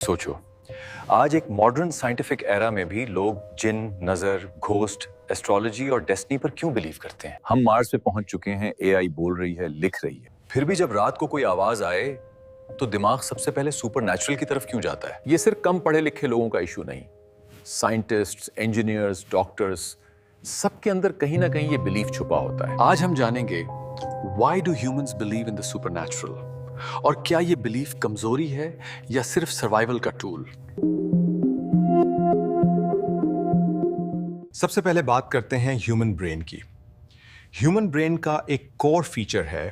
सोचो, आज एक मॉडर्न साइंटिफिक एरा में भी लोग जिन, नजर, घोस्ट, एस्ट्रोलॉजी और डेस्टिनी पर क्यों बिलीव करते हैं? हम मार्स पे पहुंच चुके हैं, एआई बोल रही है, लिख रही है, फिर भी जब रात को कोई आवाज आए तो दिमाग सबसे पहले सुपरनैचुरल की तरफ क्यों जाता है? ये सिर्फ कम पढ़े लिखे लोगों का इशू नहीं, साइंटिस्ट्स, इंजीनियर्स, डॉक्टर्स, सबके अंदर कहीं ना कहीं ये बिलीफ छुपा होता है। आज हम जानेंगे why do humans believe in the supernatural, और क्या ये बिलीफ कमजोरी है या सिर्फ सर्वाइवल का टूल। सबसे पहले बात करते हैं ह्यूमन ब्रेन की। ह्यूमन ब्रेन का एक कोर फीचर है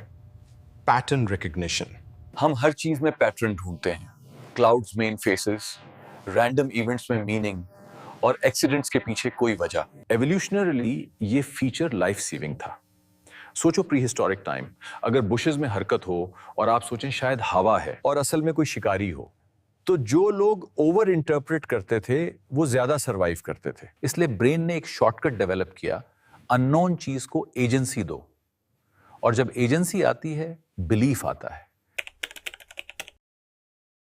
पैटर्न रिकग्निशन। हम हर चीज में पैटर्न ढूंढते हैं, क्लाउड्स में इन फेसेस, रैंडम इवेंट्स में मीनिंग और एक्सीडेंट्स के पीछे कोई वजह। एवोल्यूशनरली ये फीचर लाइफ सेविंग था। सोचो प्री हिस्टोरिक टाइम, अगर बुशेस में हरकत हो और आप सोचें शायद हवा है और असल में कोई शिकारी हो, तो जो लोग ओवर इंटरप्रेट करते थे वो ज्यादा सरवाइव करते थे। इसलिए ब्रेन ने एक शॉर्टकट डेवलप किया, अननोन चीज को एजेंसी दो, और जब एजेंसी आती है बिलीफ आता है।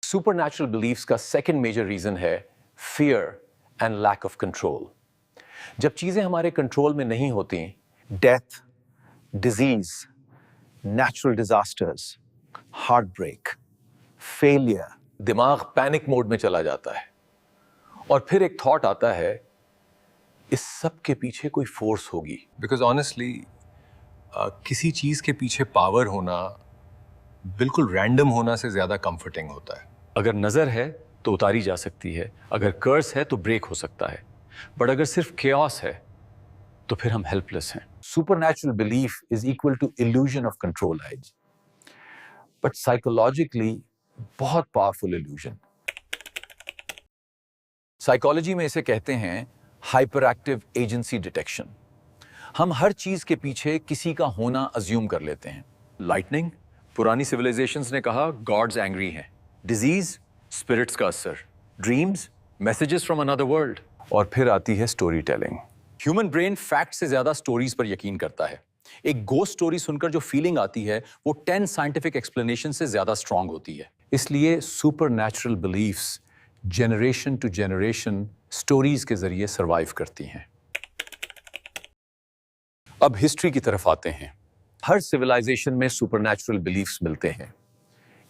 सुपरनैचुरल बिलीफ्स का सेकंड मेजर रीजन है fear and lack of control. जब चीजें हमारे कंट्रोल में नहीं होती, death, disease, natural disasters, heart break, failure, दिमाग पैनिक मोड में चला जाता है और फिर एक थॉट आता है, इस सब के पीछे कोई फोर्स होगी। बिकॉज ऑनेस्टली किसी चीज के पीछे पावर होना बिल्कुल रैंडम होना से ज्यादा कंफर्टिंग होता है। अगर नजर है तो उतारी जा सकती है, अगर कर्स है तो ब्रेक हो सकता है, बट अगर सिर्फ केओस है तो फिर हम हेल्पलेस हैं। Supernatural belief is equal to illusion of control as, but psychologically बहुत पावरफुल इल्यूजन। साइकोलॉजी में इसे कहते हैं हाइपर एक्टिव एजेंसी डिटेक्शन। हम हर चीज के पीछे किसी का होना अज्यूम कर लेते हैं। लाइटनिंग, पुरानी सिविलाइजेशंस ने कहा गॉड्स एंग्री हैं। डिजीज, स्पिरिट्स का असर। Dreams, messages from another world. और फिर आती है story telling. Human brain fact से ज्यादा स्टोरीज पर यकीन करता है। एक गोस्ट स्टोरी सुनकर जो फीलिंग आती है वो 10 साइंटिफिक एक्सप्लेनेशन से ज्यादा स्ट्रांग होती है। इसलिए supernatural beliefs generation to generation stories के जरिए सरवाइव करती हैं। अब हिस्ट्री की तरफ आते हैं। हर सिविलाइजेशन में सुपरनैचुरल बिलीफ्स मिलते हैं।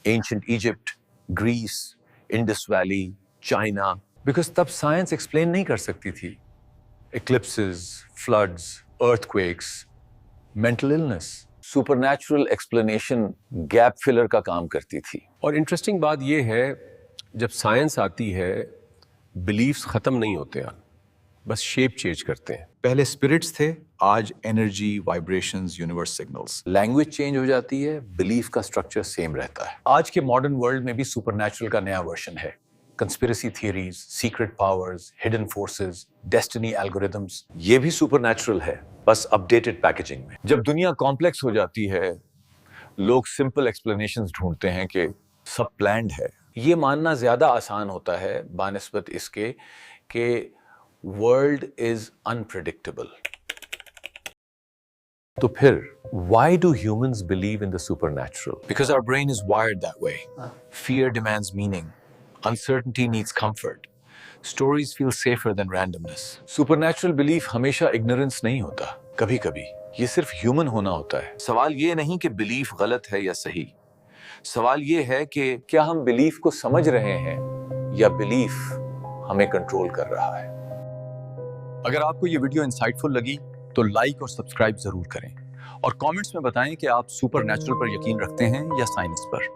Ancient Egypt, Greece, Indus Valley, China, because तब साइंस एक्सप्लेन नहीं कर सकती थी। Eclipses, floods, earthquakes, mental illness. Supernatural explanation gap filler का काम करती थी। और इंटरेस्टिंग बात यह है, जब साइंस आती है बिलीफ्स खत्म नहीं होते हैं, बस शेप चेंज करते हैं। पहले स्पिरिट्स थे, आज energy, vibrations, universe signals. Language change हो जाती है, बिलीफ का स्ट्रक्चर सेम रहता है। आज के मॉडर्न वर्ल्ड में भी सुपरनैचुरल का नया वर्जन है। Conspiracy theories, secret powers, hidden forces, destiny algorithms, ये भी सुपरनैचुरल है, बस अपडेटेड पैकेजिंग में। जब दुनिया कॉम्प्लेक्स हो जाती है, लोग सिंपल एक्सप्लेनेशंस ढूंढते हैं कि सब प्लान्ड है। ये मानना ज्यादा आसान होता है बानिस्बत इसके कि वर्ल्ड इज अनप्रेडिक्टेबल। तो फिर why do humans believe in the supernatural? Because our brain is wired that way. Fear demands meaning. Uncertainty needs comfort. Stories feel safer than randomness. Supernatural belief हमेशा ignorance नहीं होता, कभी कभी ये सिर्फ human होना होता है। सवाल ये नहीं कि belief गलत है या सही, सवाल ये है कि क्या हम belief को समझ रहे हैं या belief हमें कंट्रोल कर रहा है। अगर आपको ये वीडियो इंसाइटफुल लगी तो लाइक और सब्सक्राइब जरूर करें, और कमेंट्स में बताएं कि आप सुपरनैचुरल पर यकीन रखते हैं या साइंस पर।